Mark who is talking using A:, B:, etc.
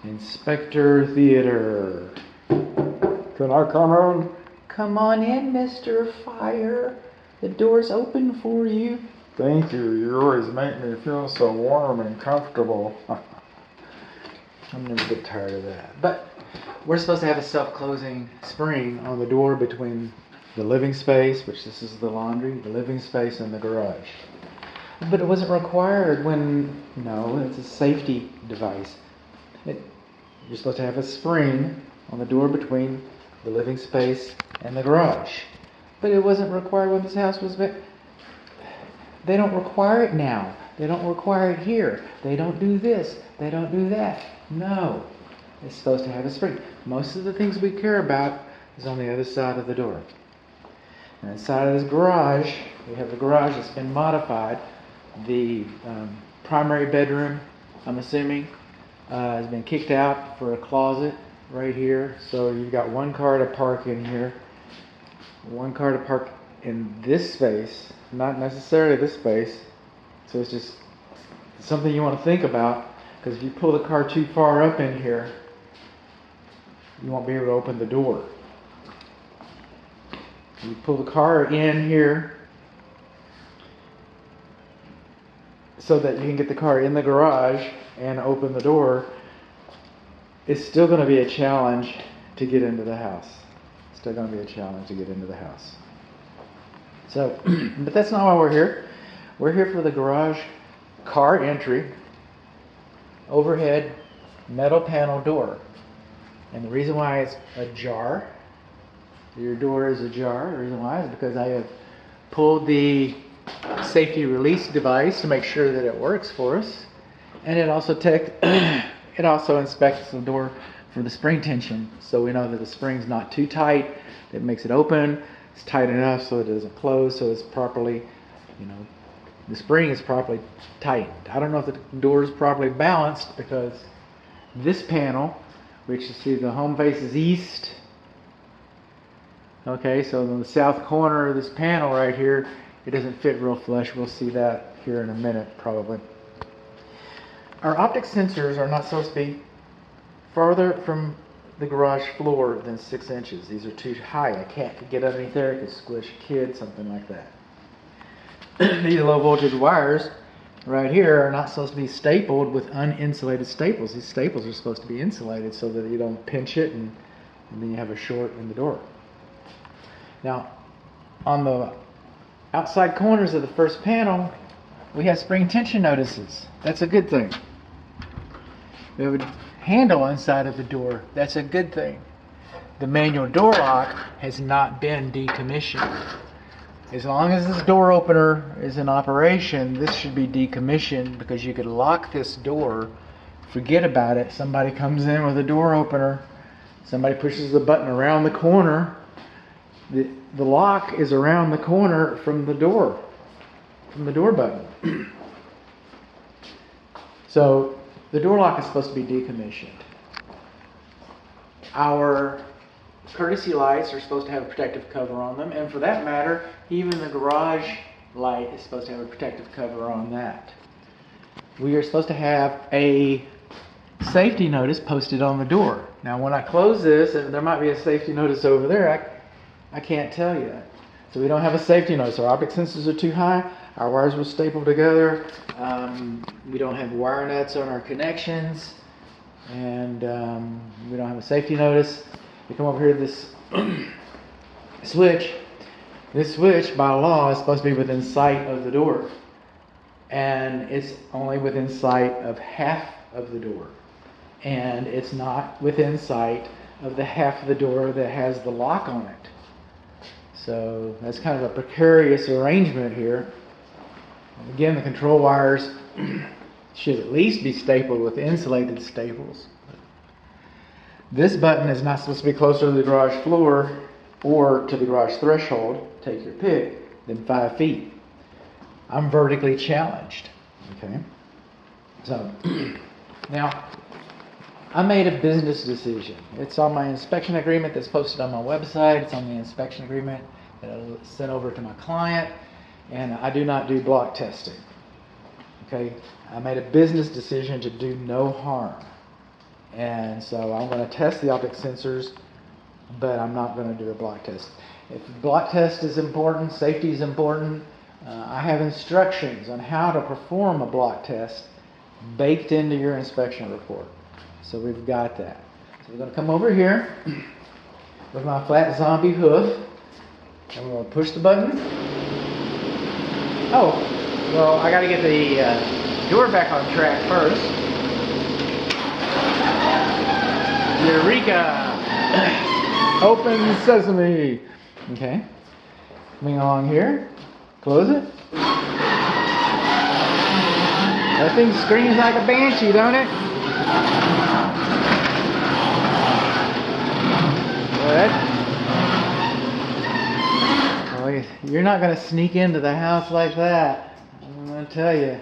A: Inspector Theater.
B: Can I come in?
A: Come on in, Mr. Fire. The door's open for you.
B: Thank you. You always make me feel so warm and comfortable.
A: I'm gonna get tired of that. But we're supposed to have a self-closing spring on the door between the living space, which this is the laundry, the living space, and the garage. But it wasn't required no, it's a safety device. You're supposed to have a spring on the door between the living space and the garage. But it wasn't required when this house was built. They don't require it now. They don't require it here. They don't do this. They don't do that. No. It's supposed to have a spring. Most of the things we care about is on the other side of the door. And inside of this garage, we have the garage that's been modified. The primary bedroom, I'm assuming, has been kicked out for a closet right here. So you've got one car to park in here, one car to park in this space, not necessarily this space. So it's just something you want to think about, because if you pull the car too far up in here, you won't be able to open the door. You pull the car in here so that you can get the car in the garage and open the door. It's still going to be a challenge to get into the house. Still going to be a challenge to get into the house. So, but that's not why we're here. We're here for the garage car entry, overhead metal panel door. And the reason why it's ajar, your door is ajar, the reason why is because I have pulled the safety release device to make sure that it works for us. And it also it also inspects the door for the spring tension, so we know that the spring's not too tight. It makes it open. It's tight enough so it doesn't close, so it's properly, the spring is properly tightened. I don't know if the door is properly balanced, because this panel, which you see the home faces east. Okay, so in the south corner of this panel right here, it doesn't fit real flush. We'll see that here in a minute, probably. Our optic sensors are not supposed to be farther from the garage floor than 6 inches. These are too high. I can't get underneath there. It could squish a kid, something like that. These low voltage wires right here are not supposed to be stapled with uninsulated staples. These staples are supposed to be insulated so that you don't pinch it and then you have a short in the door. Now, on the outside corners of the first panel, we have spring tension notices. That's a good thing. We have a handle inside of the door. That's a good thing. The manual door lock has not been decommissioned. As long as this door opener is in operation, this should be decommissioned, because you could lock this door, forget about it, somebody comes in with a door opener, somebody pushes the button around the corner, the lock is around the corner from the door button. So the door lock is supposed to be decommissioned. Our courtesy lights are supposed to have a protective cover on them, and for that matter, even the garage light is supposed to have a protective cover on that. We are supposed to have a safety notice posted on the door. Now when I close this, and there might be a safety notice over there, I can't tell you. So we don't have a safety notice. Our optic sensors are too high. Our wires were stapled together. We don't have wire nuts on our connections, and we don't have a safety notice. You come over here to this switch. This switch, by law, is supposed to be within sight of the door, and it's only within sight of half of the door, and it's not within sight of the half of the door that has the lock on it. So that's kind of a precarious arrangement here. Again, the control wires should at least be stapled with insulated staples. This button is not supposed to be closer to the garage floor or to the garage threshold, take your pick, than 5 feet. I'm vertically challenged. Okay? So, now, I made a business decision. It's on my inspection agreement that's posted on my website. It's on the inspection agreement that I sent over to my client. And I do not do block testing. Okay? I made a business decision to do no harm. And so I'm going to test the optic sensors, but I'm not going to do a block test. If the block test is important, safety is important, I have instructions on how to perform a block test baked into your inspection report. So we've got that. So we're going to come over here with my flat zombie hoof. And we're going to push the button. Oh, well, I got to get the door back on track first. Eureka!
B: Open sesame.
A: Okay. Coming along here. Close it. That thing screams like a banshee, don't it? Well, you're not going to sneak into the house like that. I'm going to tell you.